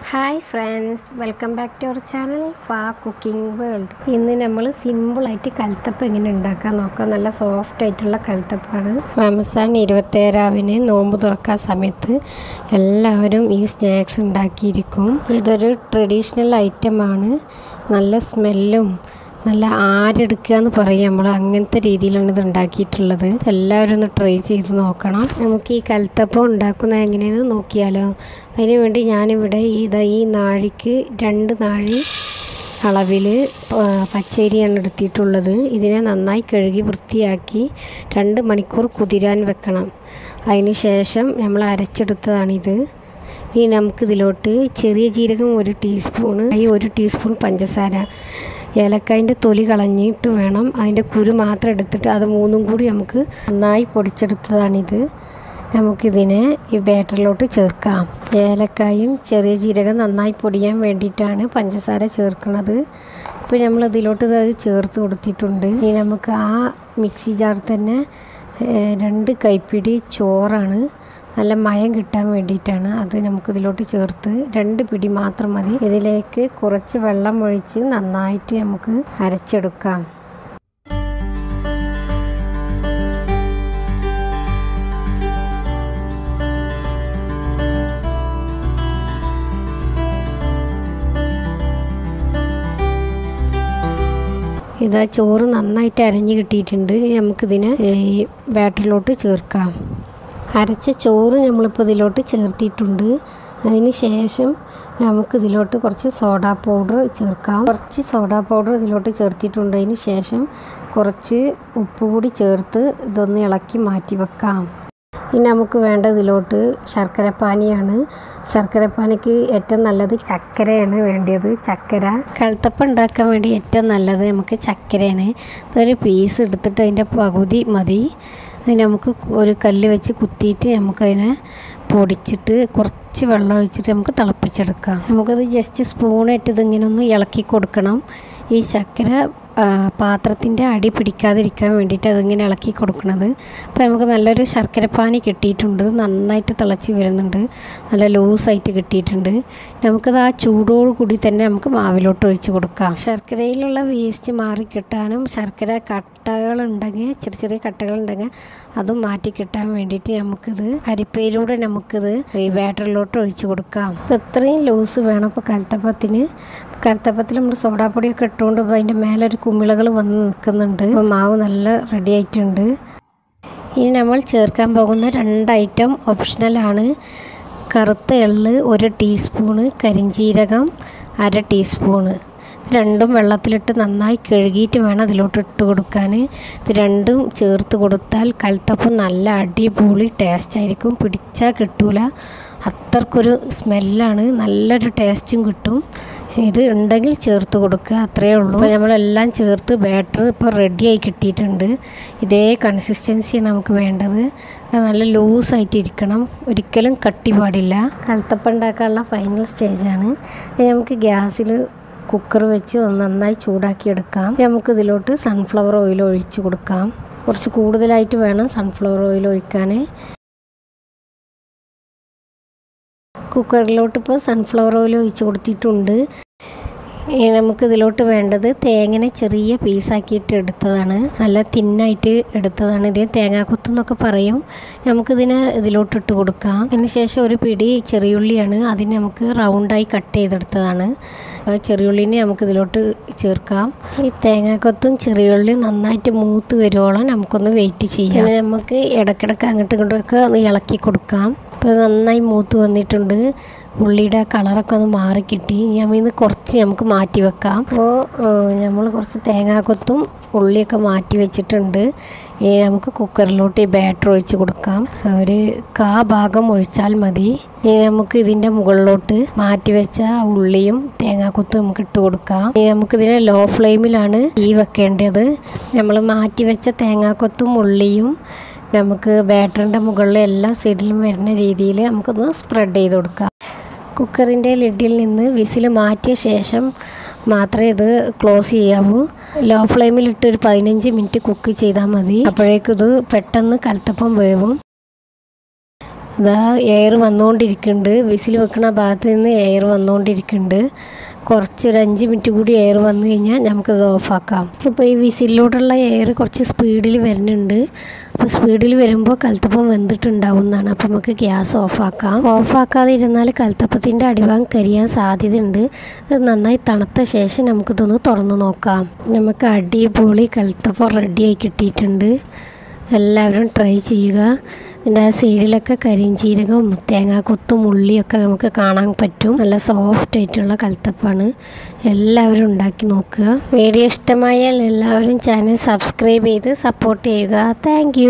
Hi friends, welcome back to our channel facookingworld. ഇന്ന് നമ്മൾ simple ആയിട്ട് കൽത്തപ്പം എങ്ങനെ ഉണ്ടാക്കാൻ നോക്കാം. നല്ല സോഫ്റ്റ് ആയിട്ടുള്ള കൽത്തപ്പാണ്. റംസാൻ 27-ന് നോമ്പ് തുറക്കാൻ സമയത്ത് എല്ലാവരും ഈ സ്നാക്സ് ഉണ്ടാക്കിയിരിക്കും. ഇതൊരു ട്രഡീഷണൽ ഐറ്റമാണ്. നല്ല സ്മെല്ലും നല്ല ആരെടുക്കുക എന്ന് പറയും നമ്മൾ. അങ്ങനത്തെ രീതിയിലാണ് ഇത് ഉണ്ടാക്കിയിട്ടുള്ളത്. എല്ലാവരും ഒന്ന് ട്രൈ ചെയ്ത് നോക്കണം. നമുക്ക് ഈ കൽത്തപ്പം ഉണ്ടാക്കുന്നത് എങ്ങനെയെന്ന് നോക്കിയാലോ. അതിന് വേണ്ടി ഞാനിവിടെ ഈ നാഴിക്ക് 2 നാഴി അളവിൽ പച്ചരിയാണ് എടുത്തിട്ടുള്ളത്. ഇതിനെ നന്നായി കഴുകി വൃത്തിയാക്കി 2 മണിക്കൂർ കുതിരാൻ വെക്കണം. അതിന് ശേഷം നമ്മൾ അരച്ചെടുത്തതാണിത്. ഇനി നമുക്കിതിലോട്ട് ചെറിയ ജീരകം 1 ടീസ്പൂണ്, 1 ടീസ്പൂൺ പഞ്ചസാര, ഏലക്കായൻ്റെ തൊലി കളഞ്ഞിട്ട് വേണം, അതിൻ്റെ കുരു മാത്രം എടുത്തിട്ട് അത് 3ഉം കൂടി നമുക്ക് നന്നായി പൊടിച്ചെടുത്തതാണിത്. നമുക്കിതിനെ ഈ ബാറ്ററിലോട്ട് ചേർക്കാം. ഏലക്കായും ചെറിയ ജീരകം നന്നായി പൊടിയാൻ വേണ്ടിയിട്ടാണ് പഞ്ചസാര ചേർക്കുന്നത്. ഇപ്പോൾ നമ്മൾ ഇതിലോട്ട് അത് ചേർത്ത് കൊടുത്തിട്ടുണ്ട്. ഇനി നമുക്ക് ആ മിക്സി ജാറിൽ തന്നെ 2 കൈപ്പിടി ചോറാണ്, നല്ല മയം കിട്ടാൻ വേണ്ടിയിട്ടാണ്. അത് നമുക്കിതിലോട്ട് ചേർത്ത് 2 പിടി മാത്രം മതി. ഇതിലേക്ക് കുറച്ച് വെള്ളം ഒഴിച്ച് നന്നായിട്ട് നമുക്ക് അരച്ചെടുക്കാം. ഇതാ ചോറ് നന്നായിട്ട് അരഞ്ഞ് കിട്ടിയിട്ടുണ്ട്. ഇനി നമുക്കിതിനെ ഈ ബാറ്ററിലോട്ട് ചേർക്കാം. അരച്ച ചോറ് നമ്മളിപ്പോൾ ഇതിലോട്ട് ചേർത്തിട്ടുണ്ട്. അതിന് ശേഷം നമുക്കിതിലോട്ട് കുറച്ച് സോഡാ പൗഡർ ചേർക്കാം. കുറച്ച് സോഡാ പൗഡർ ഇതിലോട്ട് ചേർത്തിട്ടുണ്ട്. അതിന് ശേഷം കുറച്ച് ഉപ്പ് കൂടി ചേർത്ത് ഇതൊന്ന് ഇളക്കി മാറ്റി വെക്കാം. ഇനി നമുക്ക് വേണ്ട ഇതിലോട്ട് ശർക്കരപ്പാനിയാണ്. ശർക്കരപ്പാനിക്ക് ഏറ്റവും നല്ലത് ചക്കരയാണ് വേണ്ടത്. ചക്കര കൽത്തപ്പം ഉണ്ടാക്കാൻ വേണ്ടി ഏറ്റവും നല്ലത് നമുക്ക് ചക്കരയാണ്. ഇതൊരു പീസ് എടുത്തിട്ട് അതിൻ്റെ പകുതി മതി. അതിന് നമുക്ക് ഒരു കല്ല് വെച്ച് കുത്തിയിട്ട് നമുക്കതിനെ പൊടിച്ചിട്ട് കുറച്ച് വെള്ളം ഒഴിച്ചിട്ട് നമുക്ക് തിളപ്പിച്ചെടുക്കാം. നമുക്കത് ജസ്റ്റ് സ്പൂണായിട്ട് ഇതിങ്ങനെ ഒന്ന് ഇളക്കി കൊടുക്കണം. ഈ ശർക്കര പാത്രത്തിൻ്റെ അടി പിടിക്കാതിരിക്കാൻ വേണ്ടിയിട്ട് അതിങ്ങനെ ഇളക്കി കൊടുക്കുന്നത്. അപ്പോൾ നമുക്ക് നല്ലൊരു ശർക്കരപ്പാനി കിട്ടിയിട്ടുണ്ട്. നന്നായിട്ട് തിളച്ച് വരുന്നുണ്ട്, നല്ല ലൂസായിട്ട് കിട്ടിയിട്ടുണ്ട്. നമുക്കത് ആ ചൂടോടു കൂടി തന്നെ നമുക്ക് മാവിലോട്ട് ഒഴിച്ച് കൊടുക്കാം. ശർക്കരയിലുള്ള വേസ്റ്റ് മാറി കിട്ടാനും ശർക്കര കട്ടകളുണ്ടെങ്കിൽ ചെറിയ കട്ടകളുണ്ടെങ്കിൽ അതും മാറ്റി കിട്ടാൻ വേണ്ടിയിട്ട് നമുക്കിത് അരിപ്പയിലൂടെ നമുക്കിത് ഈ ബാറ്ററിലോട്ട് ഒഴിച്ച് കൊടുക്കാം. ഇത്രയും ലൂസ് വേണം. ഇപ്പോൾ കൽത്തപ്പത്തിൽ നമ്മൾ സോഡാപ്പൊടിയൊക്കെ ഇട്ടുകൊണ്ട് അതിൻ്റെ മേലെ ഒരു കുമിളകൾ വന്ന് നിൽക്കുന്നുണ്ട്. അപ്പോൾ മാവ് നല്ല റെഡി ആയിട്ടുണ്ട്. ഇനി നമ്മൾ ചേർക്കാൻ പോകുന്ന 2 ഐറ്റം ഓപ്ഷണലാണ്. കറുത്ത എള്ള് 1 ടീസ്പൂണ്, കരിഞ്ജീരകം 1/2 ടീസ്പൂണ്. 2ഉം വെള്ളത്തിലിട്ട് നന്നായി കഴുകിയിട്ട് വേണം അതിലോട്ട് ഇട്ട് കൊടുക്കാൻ. ഇത് 2ഉം ചേർത്ത് കൊടുത്താൽ കൽത്തപ്പം നല്ല അടിപൊളി ടേസ്റ്റായിരിക്കും. പിടിച്ചാൽ കിട്ടൂല, അത്രക്കൊരു സ്മെല്ലാണ്. നല്ലൊരു ടേസ്റ്റും കിട്ടും. ഇത് ഉണ്ടെങ്കിൽ ചേർത്ത് കൊടുക്കുക, അത്രയേ ഉള്ളൂ. അപ്പോൾ നമ്മളെല്ലാം ചേർത്ത് ബാറ്റർ ഇപ്പോൾ റെഡിയായി കിട്ടിയിട്ടുണ്ട്. ഇതേ കൺസിസ്റ്റൻസിയാണ് നമുക്ക് വേണ്ടത്. നല്ല ലൂസായിട്ട് ഇരിക്കണം, ഒരിക്കലും കട്ടി പാടില്ല. കൽത്തപ്പം ഉണ്ടാക്കാനുള്ള ഫൈനൽ സ്റ്റേജാണ്. നമുക്ക് ഗ്യാസിൽ കുക്കർ വെച്ച് നന്നായി ചൂടാക്കി എടുക്കാം. നമുക്കിതിലോട്ട് സൺഫ്ലവർ ഓയിൽ ഒഴിച്ച് കൊടുക്കാം. കുറച്ച് കൂടുതലായിട്ട് വേണം സൺഫ്ലവർ ഓയിൽ ഒഴിക്കാൻ. കുക്കറിലോട്ട് ഇപ്പോൾ സൺഫ്ലവർ ഓയിൽ ഒഴിച്ച് കൊടുത്തിട്ടുണ്ട്. നമുക്കിതിലോട്ട് വേണ്ടത് തേങ്ങനെ ചെറിയ പീസാക്കിയിട്ട് എടുത്തതാണ്, നല്ല തിന്നായിട്ട് എടുത്തതാണ്. ഇത് തേങ്ങാക്കൊത്ത് എന്നൊക്കെ പറയും. നമുക്കിതിനെ ഇതിലോട്ട് ഇട്ട് കൊടുക്കാം. അതിന് ശേഷം 1 പിടി ചെറിയുള്ളിയാണ്, അതിന് നമുക്ക് റൗണ്ടായി കട്ട് ചെയ്തെടുത്തതാണ്. ചെറിയുള്ളിനെ നമുക്കിതിലോട്ട് ചേർക്കാം. ഈ തേങ്ങാക്കൊത്തും ചെറിയുള്ളിയും നന്നായിട്ട് മൂത്ത് വരുവോളം നമുക്കൊന്ന് വെയിറ്റ് ചെയ്യാം. പിന്നെ നമുക്ക് ഇടയ്ക്കിടയ്ക്ക് അങ്ങോട്ടും ഇങ്ങോട്ടൊക്കെ ഒന്ന് ഇളക്കി കൊടുക്കാം. ഇപ്പോൾ നന്നായി മൂത്ത് വന്നിട്ടുണ്ട്. ഉള്ളിയുടെ കളറൊക്കെ ഒന്ന് മാറി കിട്ടി. ഇന്ന് കുറച്ച് നമുക്ക് മാറ്റി വെക്കാം. അപ്പോൾ നമ്മൾ കുറച്ച് തേങ്ങാക്കൊത്തും ഉള്ളിയൊക്കെ മാറ്റി വെച്ചിട്ടുണ്ട്. നമുക്ക് കുക്കറിലോട്ട് ഈ ബാറ്റർ ഒഴിച്ച് കൊടുക്കാം. ഒരു 1/4 ഭാഗം ഒഴിച്ചാൽ മതി. നമുക്ക് ഇതിൻ്റെ മുകളിലോട്ട് മാറ്റി വെച്ച ഉള്ളിയും തേങ്ങാക്കൊത്തും നമുക്ക് ഇട്ട് കൊടുക്കാം. നമുക്കിതിനെ ലോ ഫ്ലെയിമിലാണ് വെക്കേണ്ടത്. നമ്മൾ മാറ്റി വെച്ച തേങ്ങാക്കൊത്തും ഉള്ളിയും നമുക്ക് ബാറ്ററിൻ്റെ മുകളിൽ എല്ലാ സൈഡിലും വരുന്ന രീതിയിൽ നമുക്കൊന്ന് സ്പ്രെഡ് ചെയ്ത് കൊടുക്കാം. കുക്കറിൻ്റെ ലിഡിൽ നിന്ന് വിസിൽ മാറ്റിയ ശേഷം മാത്രമേ ഇത് ക്ലോസ് ചെയ്യാവൂ. ലോ ഫ്ലെയിമിലിട്ട് ഒരു 15 മിനിറ്റ് കുക്ക് ചെയ്താൽ മതി. അപ്പോഴേക്കും ഇത് പെട്ടെന്ന് കൽത്തപ്പം വേവും. ഇതാ എയർ വന്നുകൊണ്ടിരിക്കുന്നുണ്ട്. വിസിൽ വെക്കുന്ന ഭാഗത്ത് നിന്ന് എയർ വന്നുകൊണ്ടിരിക്കുന്നുണ്ട്. കുറച്ചൊരു 5 മിനിറ്റ് കൂടി എയർ വന്നു കഴിഞ്ഞാൽ നമുക്കത് ഓഫാക്കാം. ഇപ്പോൾ ഈ വിസിലിലോട്ടുള്ള എയർ കുറച്ച് സ്പീഡിൽ വരുന്നുണ്ട്. അപ്പോൾ സ്പീഡിൽ വരുമ്പോൾ കൽത്തപ്പം വെന്തിട്ടുണ്ടാവും എന്നാണ്. അപ്പോൾ നമുക്ക് ഗ്യാസ് ഓഫാക്കാം. ഓഫാക്കാതെ ഇരുന്നാൽ കൽത്തപ്പത്തിൻ്റെ അടിഭാഗം കരിയാൻ സാധ്യതയുണ്ട്. അത് നന്നായി തണുത്ത ശേഷം നമുക്കിതൊന്ന് തുറന്ന് നോക്കാം. നമുക്ക് അടിപൊളി കൽത്തപ്പം റെഡിയായി കിട്ടിയിട്ടുണ്ട്. എല്ലാവരും ട്രൈ ചെയ്യുക. ഇതിൻ്റെ ആ സൈഡിലൊക്കെ കരിഞ്ചീരകവും തേങ്ങാക്കൊത്തും ഉള്ളിയൊക്കെ നമുക്ക് കാണാൻ പറ്റും. നല്ല സോഫ്റ്റ് ആയിട്ടുള്ള കൽത്തപ്പമാണ്. എല്ലാവരും ഉണ്ടാക്കി നോക്കുക. വീഡിയോ ഇഷ്ടമായാൽ എല്ലാവരും ചാനൽ സബ്സ്ക്രൈബ് ചെയ്ത് സപ്പോർട്ട് ചെയ്യുക. താങ്ക്